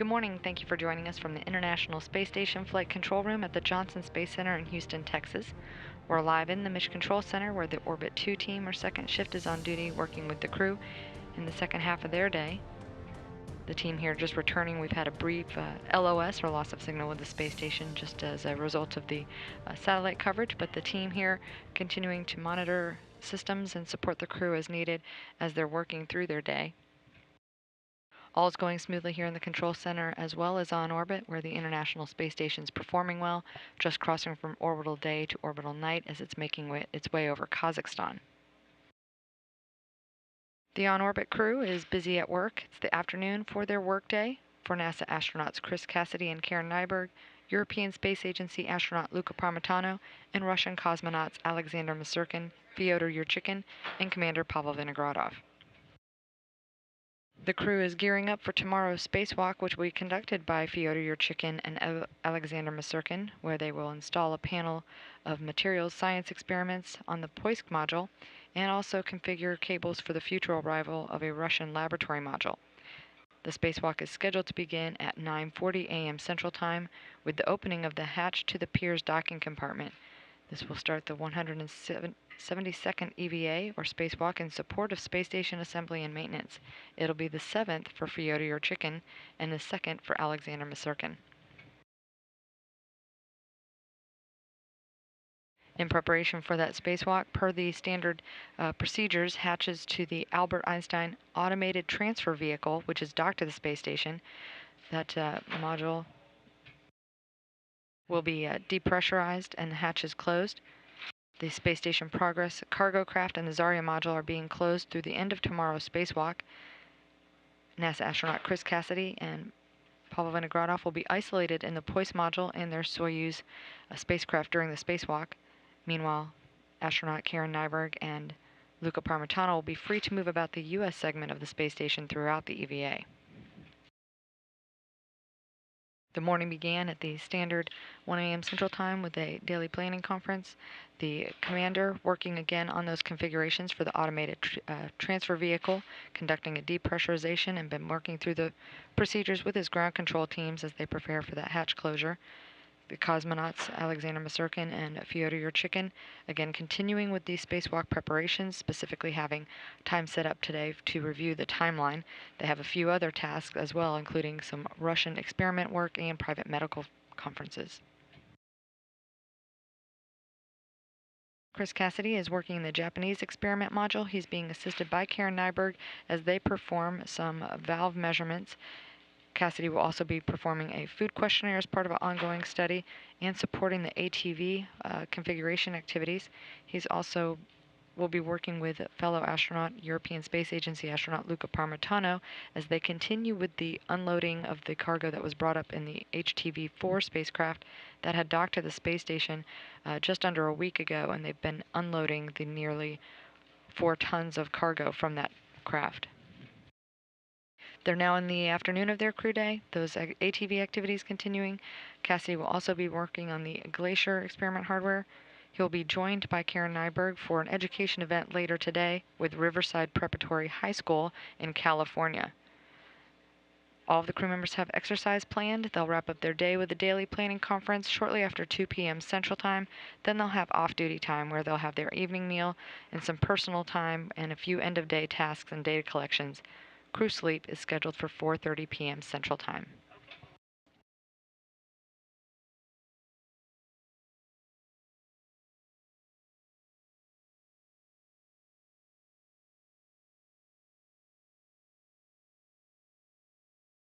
Good morning. Thank you for joining us from the International Space Station Flight Control Room at the Johnson Space Center in Houston, Texas. We're live in the Mission Control Center where the Orbit 2 team or second shift is on duty working with the crew in the second half of their day. The team here just returning. We've had a brief LOS or loss of signal with the space station just as a result of the satellite coverage, but the team here continuing to monitor systems and support the crew as needed as they're working through their day. All is going smoothly here in the control center as well as on orbit where the International Space Station is performing well, just crossing from orbital day to orbital night as it's making its way over Kazakhstan. The on-orbit crew is busy at work. It's the afternoon for their workday for NASA astronauts Chris Cassidy and Karen Nyberg, European Space Agency astronaut Luca Parmitano, and Russian cosmonauts Alexander Masyrkin, Fyodor Yurchikhin, and Commander Pavel Vinogradov. The crew is gearing up for tomorrow's spacewalk, which will be conducted by Fyodor Yurchikhin and Alexander Masyrkin, where they will install a panel of materials science experiments on the Poisk module and also configure cables for the future arrival of a Russian laboratory module. The spacewalk is scheduled to begin at 9:40 a.m. Central Time with the opening of the hatch to the Pirs docking compartment. This will start the 172nd EVA, or spacewalk, in support of space station assembly and maintenance. It'll be the 7th for Fyodor Yurchikhin and the 2nd for Alexander Masyrkin. In preparation for that spacewalk, per the standard procedures, hatches to the Albert Einstein Automated Transfer Vehicle, which is docked to the space station, that module will be depressurized and the hatches closed. The Space Station Progress cargo craft and the Zarya module are being closed through the end of tomorrow's spacewalk. NASA astronaut Chris Cassidy and Pavel Vinogradov will be isolated in the Poisk module and their Soyuz spacecraft during the spacewalk. Meanwhile, astronaut Karen Nyberg and Luca Parmitano will be free to move about the U.S. segment of the space station throughout the EVA. The morning began at the standard 1 a.m. Central Time with a daily planning conference. The commander working again on those configurations for the automated transfer vehicle, conducting a depressurization and been working through the procedures with his ground control teams as they prepare for that hatch closure. The cosmonauts Alexander Masyrkin and Fyodor Yurchikhin again continuing with these spacewalk preparations, specifically having time set up today to review the timeline. They have a few other tasks as well, including some Russian experiment work and private medical conferences. Chris Cassidy is working in the Japanese experiment module. He's being assisted by Karen Nyberg as they perform some valve measurements. Cassidy will also be performing a food questionnaire as part of an ongoing study and supporting the ATV configuration activities. He's also will be working with fellow astronaut, European Space Agency astronaut Luca Parmitano as they continue with the unloading of the cargo that was brought up in the HTV-4 spacecraft that had docked to the space station just under a week ago, and they've been unloading the nearly 4 tons of cargo from that craft. They're now in the afternoon of their crew day, those ATV activities continuing. Cassidy will also be working on the Glacier experiment hardware. He'll be joined by Karen Nyberg for an education event later today with Riverside Preparatory High School in California. All of the crew members have exercise planned. They'll wrap up their day with a daily planning conference shortly after 2 p.m. Central Time. Then they'll have off-duty time where they'll have their evening meal and some personal time and a few end-of-day tasks and data collections. Crew sleep is scheduled for 4:30 p.m. Central Time.